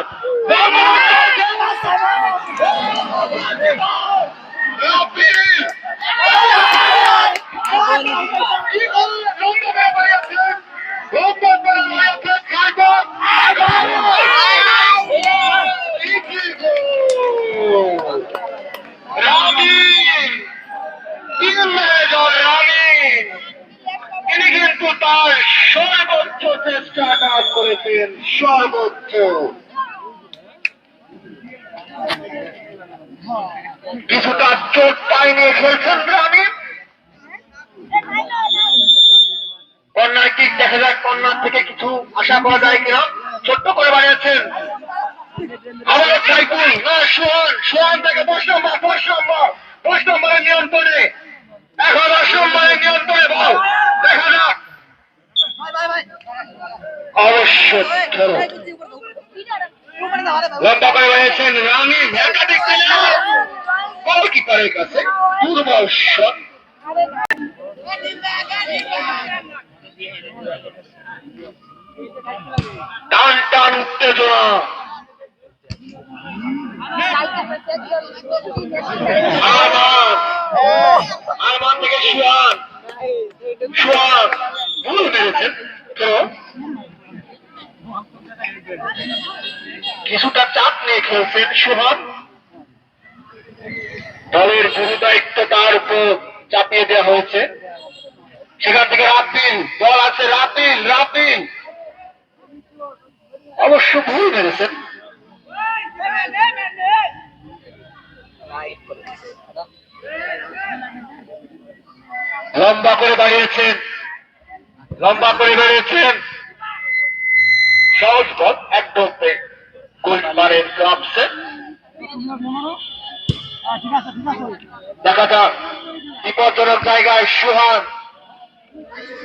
তিনি কিন্তু তার সর্বোচ্চ চেষ্টাটা করেছেন, সর্বোচ্চ। কিছুটা চোট পায়ে নিয়ে খেলছেন রামিন। কর্নার কিক দেখা যাক, কর্নার থেকে কিছু আশা করা যায় কিনা। ছোট্ট করে বানিয়েছেন আবার সাইফুল, না সোহান, সোহান থেকে 10 নম্বর, 10 নম্বর, 10 নম্বরের নিয়ন্ত্রণে, এখন 10 নম্বরের নিয়ন্ত্রণে বল দেখা যাক। অবশ্য লম্বা করে বানিয়েছেন রামিন, একাধিক গোলকিপারের কাছে দুর্বল শট। টান টান উত্তেজনা, আরমান থেকে সুয়ান, সুয়ান ভুল মেরেছেন, তো কিছুটা চাপ নিয়ে খেলছেন সুহান। দলের গুরু দায়িত্ব তার উপর চাপিয়ে দেওয়া হয়েছে। সেখান থেকে রাব্বিল, বল আছে রাব্বিল, রাব্বিল অবশ্য ভুল মেরেছেন। লম্বা করে বাড়িয়েছেন, লম্বা করে বেরিয়েছেন, সহজ বল একদম গোলকিপারের গ্লাভসে। দেখা যাক বিপজ্জনক জায়গায় সুহান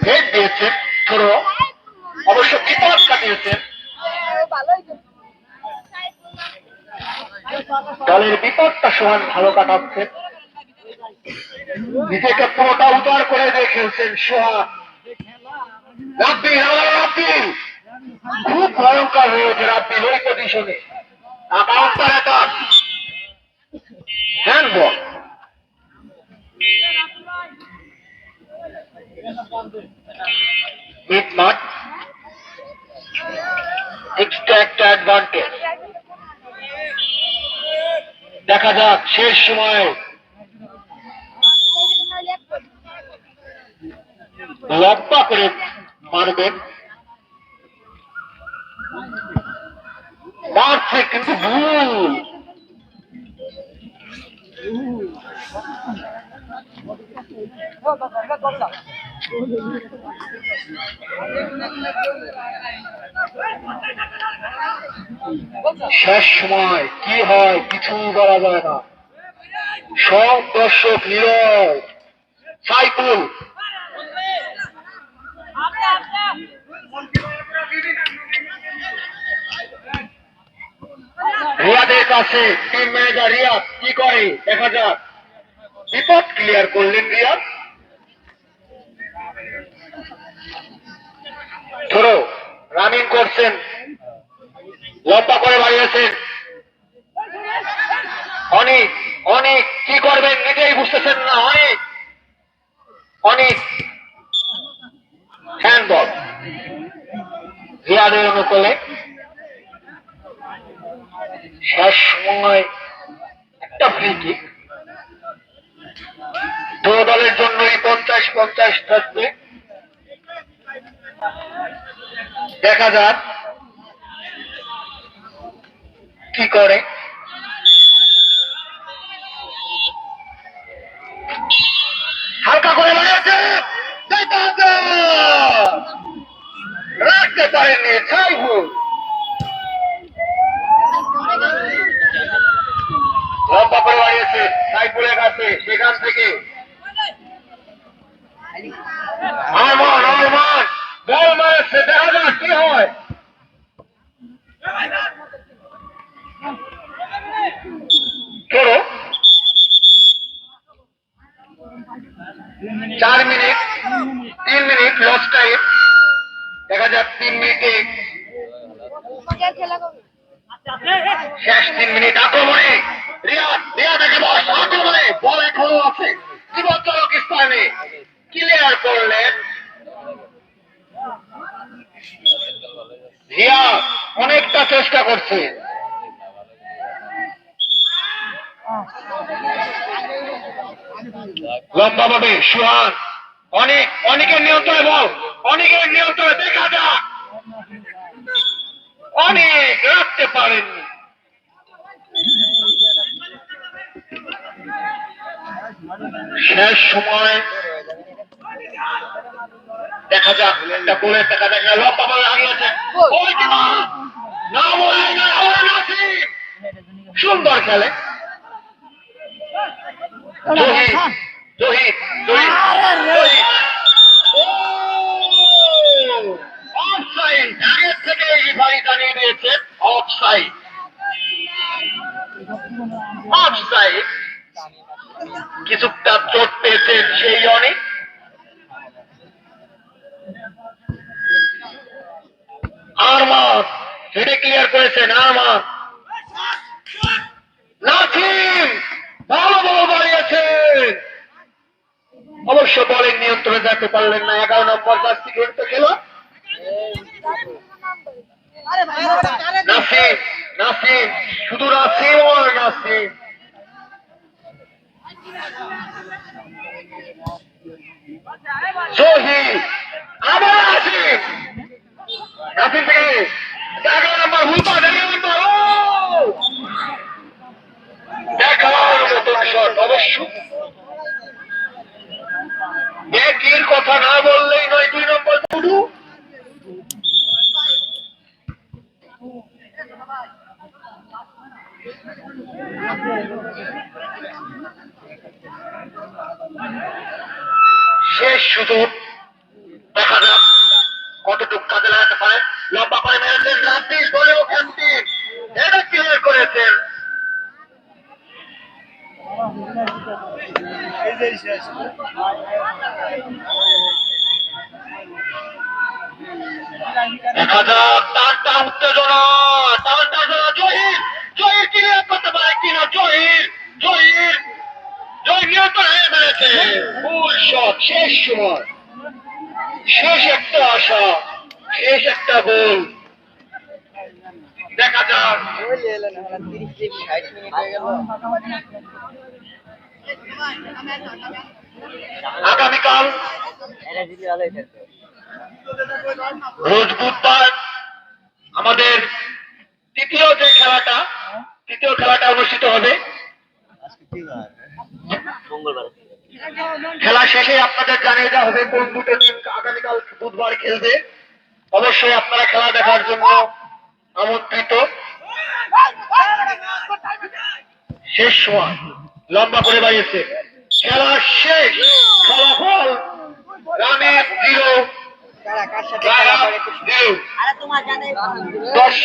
হেড দিয়েছেন, থ্রো অবশ্য বিপদ কাটিয়েছেন। দলের বিপদটা সুহান ভালো কাটাচ্ছেন, নিজেকে পুরোটা উদার করে দিয়ে খেলছেন সুহান। রাব্বিল, রাব্বিল খুব ভয়ঙ্কর হয়েছে রাব্বিল ওই পজিশনে। হ্যান্ডবল, মিড মাঠ, এক্সট্রা একটা অ্যাডভান্টেজ। দেখা যাক শেষ সময় লম্বা করে মারবেন, মারছে কিন্তু ভুল। শেষ সময় কি হয় কিছু বলা যায় না, সব দর্শক নীরব। সাইফুল রিয়াদের কাছে, টিম ম্যানেজার রিয়াদ কি করে দেখা যাক। বিপদ ক্লিয়ার করলেন রিয়াদ, ধরো রানিং করছেন, লম্বা করে বাড়িয়েছেন। অনেক অনেক কি করবেন নিজেই বুঝতেছেন না, অনেক অনেক হ্যান্ডবল রিয়াদের অনুকূলে। শেষ সময় একটা ফ্রি কিক, দু দলের জন্যই 50-50 থাকবে। দেখা যাক কি করে। হালকা করে বানিয়েছে, রাখতে পারেননি সাইফুল। লম্বা করে বাড়িয়েছে সাইফুলের কাছে, সেখান থেকে আরমান বল মারছে, দেখা যাক কি হয়। চলো 4 মিনিট 3 মিনিট লস টাইম। দেখা যাক 3 মিনিটে শেষ 3 মিনিট আক্রমণে রিয়াদ একে বস আক্রমণে, বল এখনো আছে বিপজ্জনক স্থানে, ক্লিয়ার করলেন রিয়াদ। অনেকটা চেষ্টা করছে, লম্বা ভাবে সুহান, অনেকের নিয়ন্ত্রণে বল, অনেকের নিয়ন্ত্রণে, দেখা যাক অনেক রাখতে পারেননি। শেষ সময় দেখা যাক একটা গোলের, দেখা যাক লম্বা ভাবে হারিয়েছে, সুন্দর খেলে জহির অফসাইড, আগের থেকে রেফারি জানিয়ে দিয়েছে অফসাইড। অফসাইড, কিছুটা চোট পেয়েছেন সেই অনেক। আরমান হেডে ক্লিয়ার করেছেন, আরমান নাসিম ভালো বল বাড়িয়েছেন, অবশ্য বলের নিয়ন্ত্রণে যেতে পারলেন না। 11 নম্বর জার্সি খেলতে খেলা নাসিম শুধু নাসিম আর নাসিম। জহির আবার নাসিম থেকে 11 নম্বর হুপা, দেখার মতন শট। অবশ্য একই কথা না বললেই নয়, 2 নম্বর টুডু শেষ সুযোগ, দেখা যাক কতটুকু কাজে লাগাতে পারে। লম্বা করে মেরেছেন রাব্বিল, বলেও ক্যান্টিন এটা ক্লিয়ার করেছেন। দেখা যাক টানটা উত্তেজনা, জহির ক্লিয়ার করতে পারে কিনা। জহির নিয়ন্ত্রণ হয়ে ফেলেছে, ফুল শট। শেষ সময়, শেষ একটা আশা, শেষ একটা গোল। দেখা যাক আগামীকাল রোজ বুধবার আমাদের তৃতীয় খেলাটা অনুষ্ঠিত হবে। খেলা শেষে আপনাদের জানিয়ে দেওয়া হবে কোন দুটো টিম আগামীকাল বুধবার খেলবে। অবশ্যই আপনারা খেলা দেখার জন্য আমন্ত্রিত। শেষ সময় লম্বা করে বাড়িয়েছে, খেলা শেষ, ফলাফল রানে 0, 10।